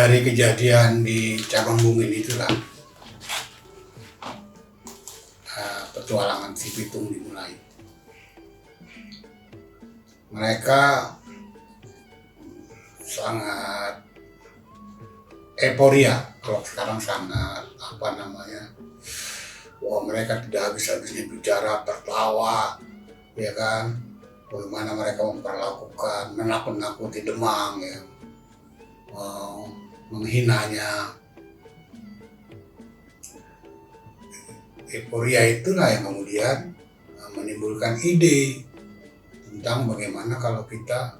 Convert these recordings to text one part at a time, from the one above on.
dari kejadian di Cabang Bungin itulah petualangan si Pitung dimulai. Mereka sangat euforia, kalau sekarang sangat wah mereka tidak habis-habisnya bicara, tertawa, ya kan, bagaimana mereka memperlakukan, menakut-nakuti Demang, ya, menghinanya. Euforia itulah yang kemudian menimbulkan ide tentang bagaimana kalau kita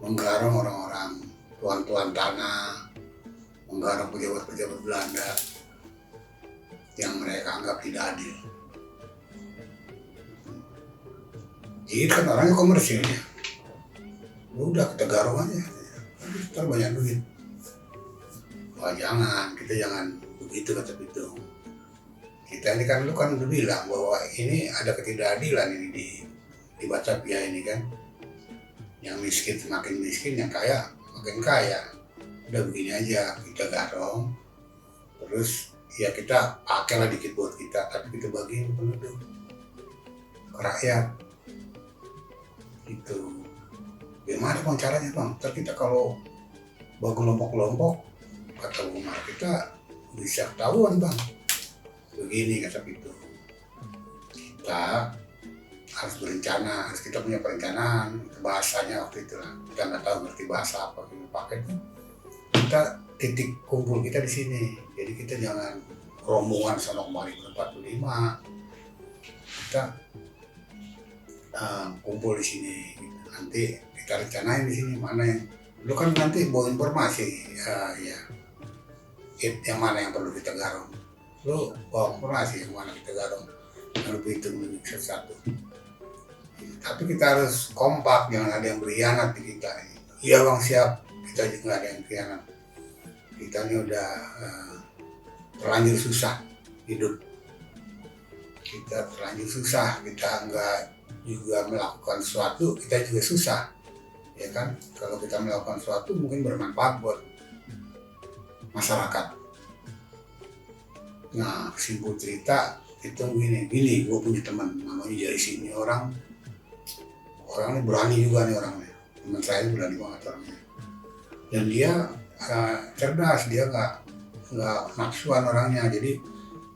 menggarong orang-orang tuan-tuan tanah, menggarong pejabat-pejabat Belanda yang mereka anggap tidak adil. Jadi kan orangnya komersil ya, udah kita garong aja, kita banyak duit. Wah kita jangan begitu kata Pitung. Kita ini kan lu kan udah bilang bahwa ini ada ketidakadilan ini di Batavia ini kan. Yang miskin semakin miskin, yang kaya makin kaya. Udah begini aja, kita garong, terus ya kita pakailah dikit buat kita, tapi kita bagiin penduduk, ke rakyat. Gitu. Gimana bang caranya bang? Ntar kita kalau bawa kelompok-kelompok, kata Umar kita bisa ketahuan bang. Begini kata Pitung. Kita harus berencana, harus kita punya perencanaan, bahasanya waktu itu lah. Kita nggak tahu ngerti bahasa apa kita pakai. Kita titik kumpul kita di sini. Jadi kita jangan rombongan sana kemari ber-45. Kita kumpul di sini. Nanti kita rencanain di sini mana yang lu kan nanti bawa informasi ya yang mana yang perlu kita garong. Lu bawa informasi yang mana kita garong. Lalu hitung satu-satu. Tapi kita harus kompak, jangan ada yang berkhianat di kita. Iya bang siap, kita juga nggak ada yang berkhianat. Kita ini udah terlanjur susah hidup. Kita terlanjur susah, kita nggak juga melakukan sesuatu, kita juga susah. Ya kan, kalau kita melakukan sesuatu mungkin bermanfaat buat masyarakat. Nah, simpul cerita itu gini, gue punya teman namanya Jaisin, ini orangnya berani juga nih orangnya. Teman saya berani banget orangnya. Dan dia cerdas, dia nggak nafsuan orangnya. Jadi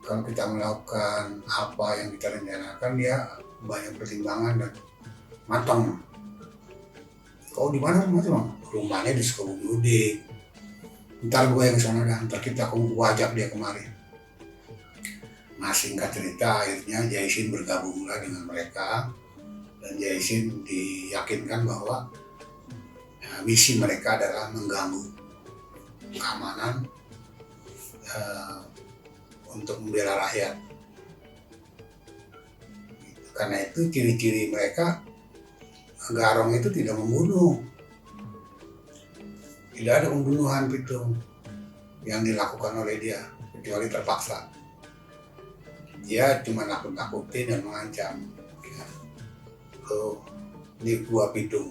kalau kita melakukan apa yang kita rencanakan, dia banyak pertimbangan dan matang. Kau di mana rumahnya? Rumahnya di Sukabumi Udik. Ntar gue yang sana dah, ntar kita ajak dia kemari. Nah singkat cerita akhirnya Jaisin bergabunglah dengan mereka. Dan Jaisin diyakinkan bahwa misi mereka adalah mengganggu keamanan untuk membela rakyat. Karena itu ciri-ciri mereka, garong itu tidak membunuh. Tidak ada pembunuhan Pitung yang dilakukan oleh dia, kecuali terpaksa. Dia cuma nakut-nakutin dan mengancam. Ini gua Pitung,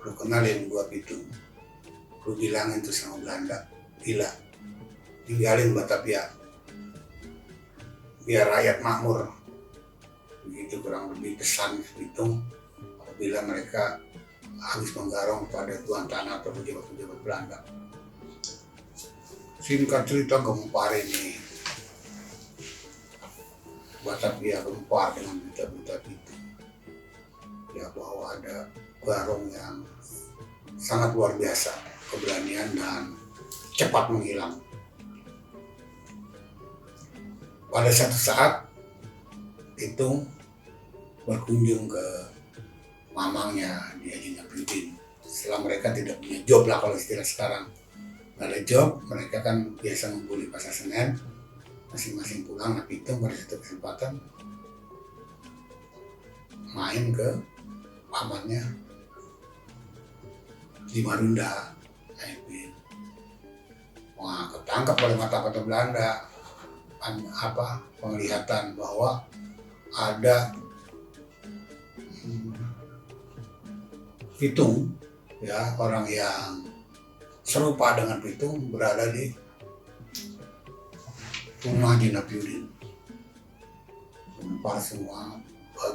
lu kenalin gua Pitung, lu bilangin tuh sama Belanda, gila, tinggalin Batavia, biar rakyat makmur. Begitu kurang lebih pesan Pitung apabila mereka habis menggarong pada tuan tanah atau pejabat-pejabat Belanda. Singkat cerita gempar ini, Batavia gempar dengan berita-berita itu. Ya bahwa ada garong yang sangat luar biasa, keberanian dan cepat menghilang. Pada satu saat Pitung berkunjung ke mamangnya di Haji Napridin. Setelah mereka tidak punya job lah kalau istilah sekarang. Nggak ada job, mereka kan biasa ngumpul di Pasar Senen. Masing-masing pulang, nah Pitung pada satu kesempatan main ke pamannya di Marunda. Wah, ketangkap oleh mata-mata Belanda. Penglihatan bahwa ada Pitung ya orang yang serupa dengan Pitung berada di rumah Haji Nafiuddin. Menempar semua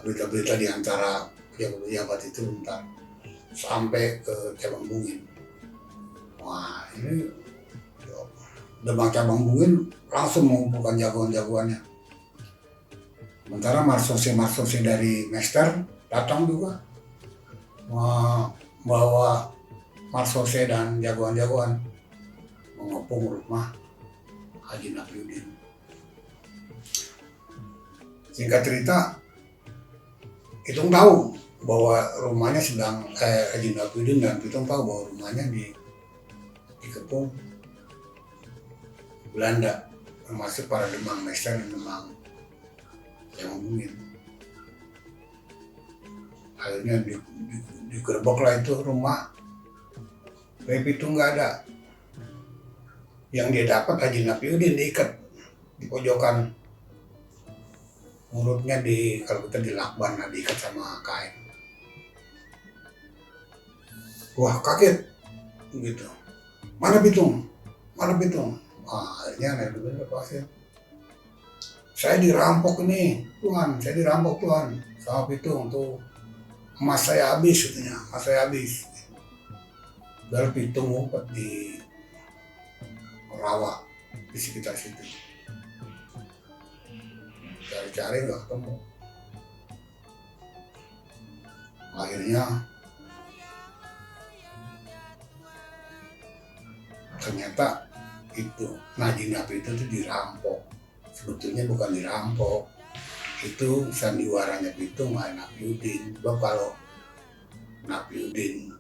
berita-berita di antara pejabat-pejabat itu bentar sampai ke Cabang Bungin. Wah, ini Demang Cabang Bungin langsung mengumpulkan jagoan-jagoannya. Sementara marsose dari Mester datang juga membawa marsose dan jagoan-jagoan mengepung rumah Haji Nafiuddin. Singkat cerita, Pitung tahu bahwa rumahnya sedang Haji Nafiuddin dan Pitung tahu bahwa rumahnya dikepung Belanda, termasuk para Demang Mester dan Demang Cabang Bungin. Akhirnya digerebeklah itu rumah. Pitung nggak ada. Yang dia dapat Haji Nafiuddin diikat di pojokan, mulutnya kalau kita dilakban, diikat sama kain. Wah, kaget gitu. Mana Pitung? Akhirnya Nafiuddin lepasin. Saya dirampok ini, Tuhan. Sama Pitung tuh. Emas saya habis katanya, Lalu Pitung ngumpet di rawa di sekitar situ. Cari-cari nggak ketemu. Akhirnya ternyata itu Haji Nafiuddin itu dirampok. Sebetulnya bukan dirampok, itu sandiwaranya Pitung Nafiuddin. Sebab kalau Nafiuddin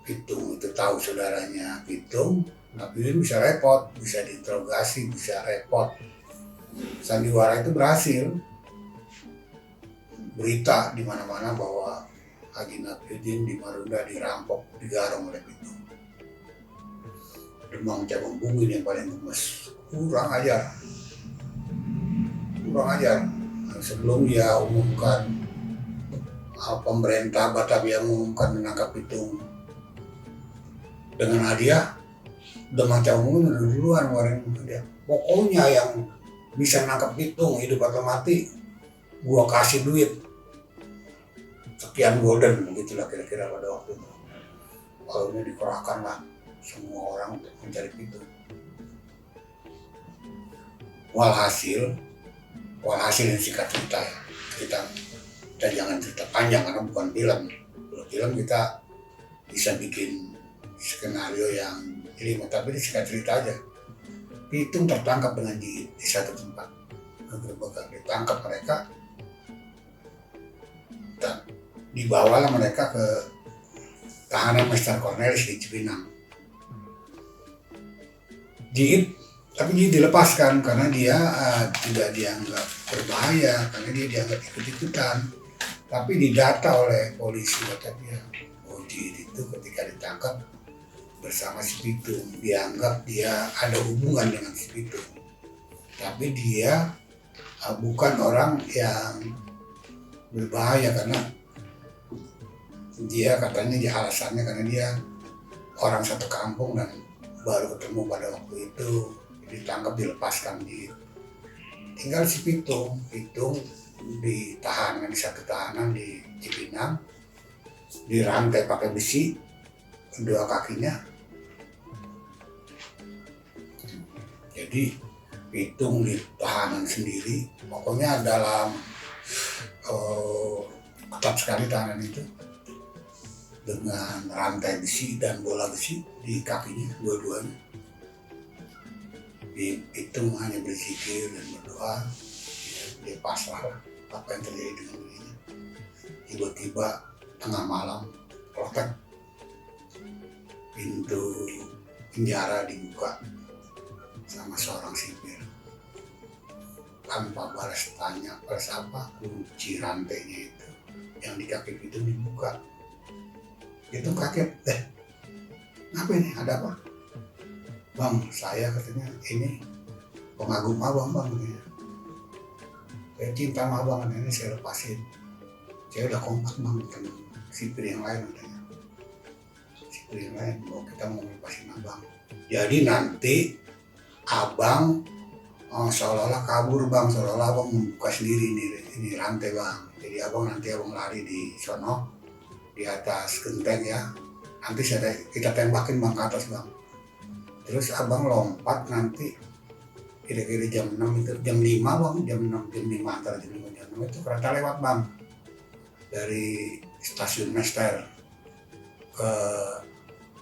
Pitung itu tahu saudaranya Pitung, Nafiuddin bisa repot, bisa diinterogasi, bisa repot. Sandiwara itu berhasil. Berita di mana-mana bahwa Haji Nafiuddin di Marunda dirampok, digarong oleh Pitung. Demang Cabang Bungin yang paling gemes, kurang ajar. Sebelum dia umumkan, pemerintah Batavia mengumumkan menangkap Pitung dengan hadiah, Demang Cabang Bungin udah duluan ngeluarin hadiah. Pokoknya yang bisa nangkap Pitung hidup atau mati, gua kasih duit sekian golden, begitulah kira-kira pada waktu itu. Akhirnya dikerahkanlah semua orang untuk mencari Pitung. Walhasil yang singkat cerita ya, kita jangan cerita panjang karena bukan film. Kalau film kita bisa bikin skenario yang lima, tapi ini singkat cerita aja. Pitung tertangkap dengan di satu tempat, ditangkap mereka dan dibawalah mereka ke tahanan Mester Cornelis di Cipinang. Tapi dia dilepaskan karena dia tidak dianggap berbahaya, karena dia dianggap ikut-ikutan. Tapi didata oleh polisi Batavia. Itu ketika ditangkap bersama si Pitung, dianggap dia ada hubungan dengan si Pitung. Tapi dia bukan orang yang berbahaya karena dia katanya alasannya karena dia orang satu kampung dan baru ketemu pada waktu itu, ditangkap, dilepaskan. Tinggal si Pitung ditahan di satu tahanan di Cipinang, dirantai pakai besi kedua kakinya. Jadi Pitung di tahanan sendiri, pokoknya dalam ketat sekali tahanan itu, dengan rantai besi dan bola besi di kakinya dua-duanya. Pitung hanya berzikir dan berdoa, dia pasrah apa yang terjadi dengan dirinya. Tiba-tiba tengah malam, protek, pintu penjara dibuka sama seorang sipir. Tanpa balas apa, kunci rantainya itu yang di kaki Pitung dibuka. Pitung kaget, apa ini, ada apa? Bang, saya katanya ini pengagum abang bang, saya cinta sama abang, ini saya lepasin. Saya udah kompak bang dengan sipir yang lain katanya. itu yang lain. Oh, kita mau lepasin abang. Jadi nanti abang seolah-olah kabur bang, seolah-olah abang membuka sendiri ini rantai bang. Jadi nanti abang lari di sono di atas genteng ya. Nanti kita tembakin bang ke atas bang. Terus abang lompat nanti kira-kira jam 6 itu, jam 5 bang, jam 5 antara jam 5 jam 6 itu kereta lewat bang. Dari stasiun Mester ke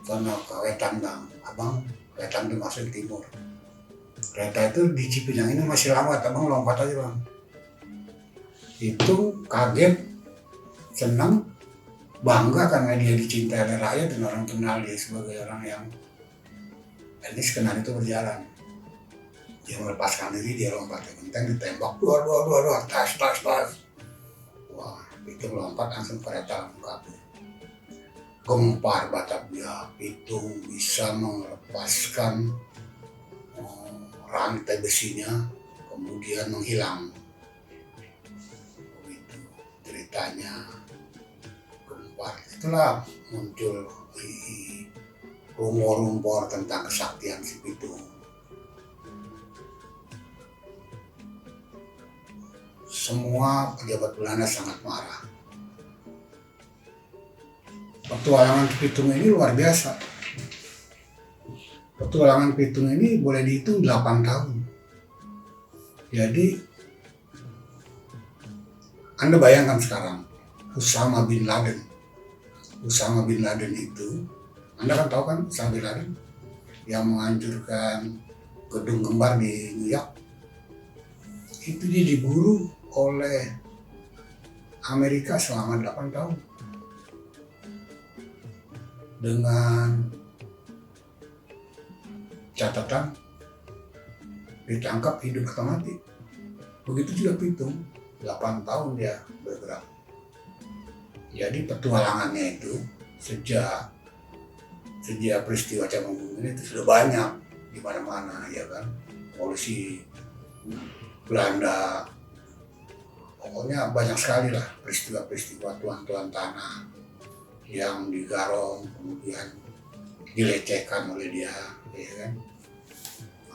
sono ke Wetan bang. Abang Wetan itu masuk timur. Kereta itu di Cipinang ini masih lama, abang lompat aja bang. Itu kaget, senang, bangga karena dia dicintai oleh rakyat dan orang kenal dia sebagai orang yang ini skenario itu berjalan. Dia melepaskan diri, dia lompat ke genteng, ditembak, dua, tas. Wah, itu lompat langsung kereta kabur. Gempar Batavia, Pitung bisa melepaskan rantai besinya, kemudian menghilang. Begitu ceritanya Gempar. Itulah muncul rumor-rumor tentang kesaktian si Pitung. Semua pejabat Belanda sangat marah. Petualangan Pitung ini luar biasa. Petualangan Pitung ini boleh dihitung 8 tahun. Jadi Anda bayangkan sekarang Usama bin Laden itu, Anda kan tahu kan Usama bin Laden yang menghancurkan gedung kembar di New York. Itu dia diburu oleh Amerika selama 8 tahun dengan catatan ditangkap hidup atau mati. Begitu juga Pitung, 8 tahun dia bergerak. Jadi petualangannya itu sejak peristiwa Cawang ini itu sudah banyak di mana-mana ya kan. Polisi Belanda, pokoknya banyak sekali lah peristiwa tuan-tuan tanah yang digarong kemudian dilecehkan oleh dia, ya kan.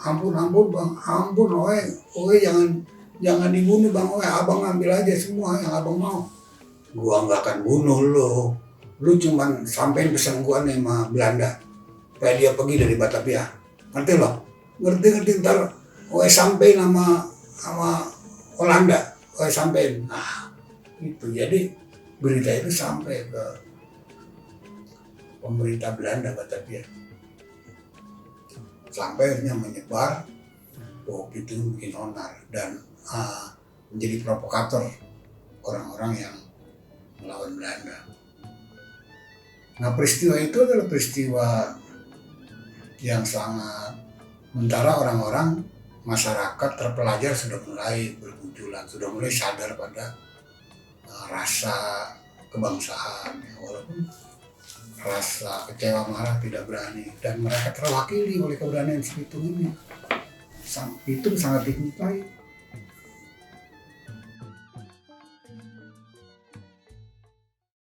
Ampun bang, ampun, oe jangan dibunuh bang, abang ambil aja semua yang abang mau. Gua nggak akan bunuh lu cuman sampein pesan gua nih sama Belanda, supaya dia pergi dari Batavia, ngerti lo? Ngerti ntar, sampein sama Holanda, sampein. Nah, itu jadi berita itu sampai ke pemerintah Belanda Batavia. Sampai akhirnya menyebar bahwa itu bikin onar dan menjadi provokator orang-orang yang melawan Belanda. Nah, peristiwa itu adalah peristiwa yang sangat, sementara orang-orang masyarakat terpelajar sudah mulai bermunculan, sudah mulai sadar pada rasa kebangsaan, walaupun rasa kecewa marah tidak berani, dan mereka terwakili oleh keberanian si Pitung ini. Pitung sangat dicintai.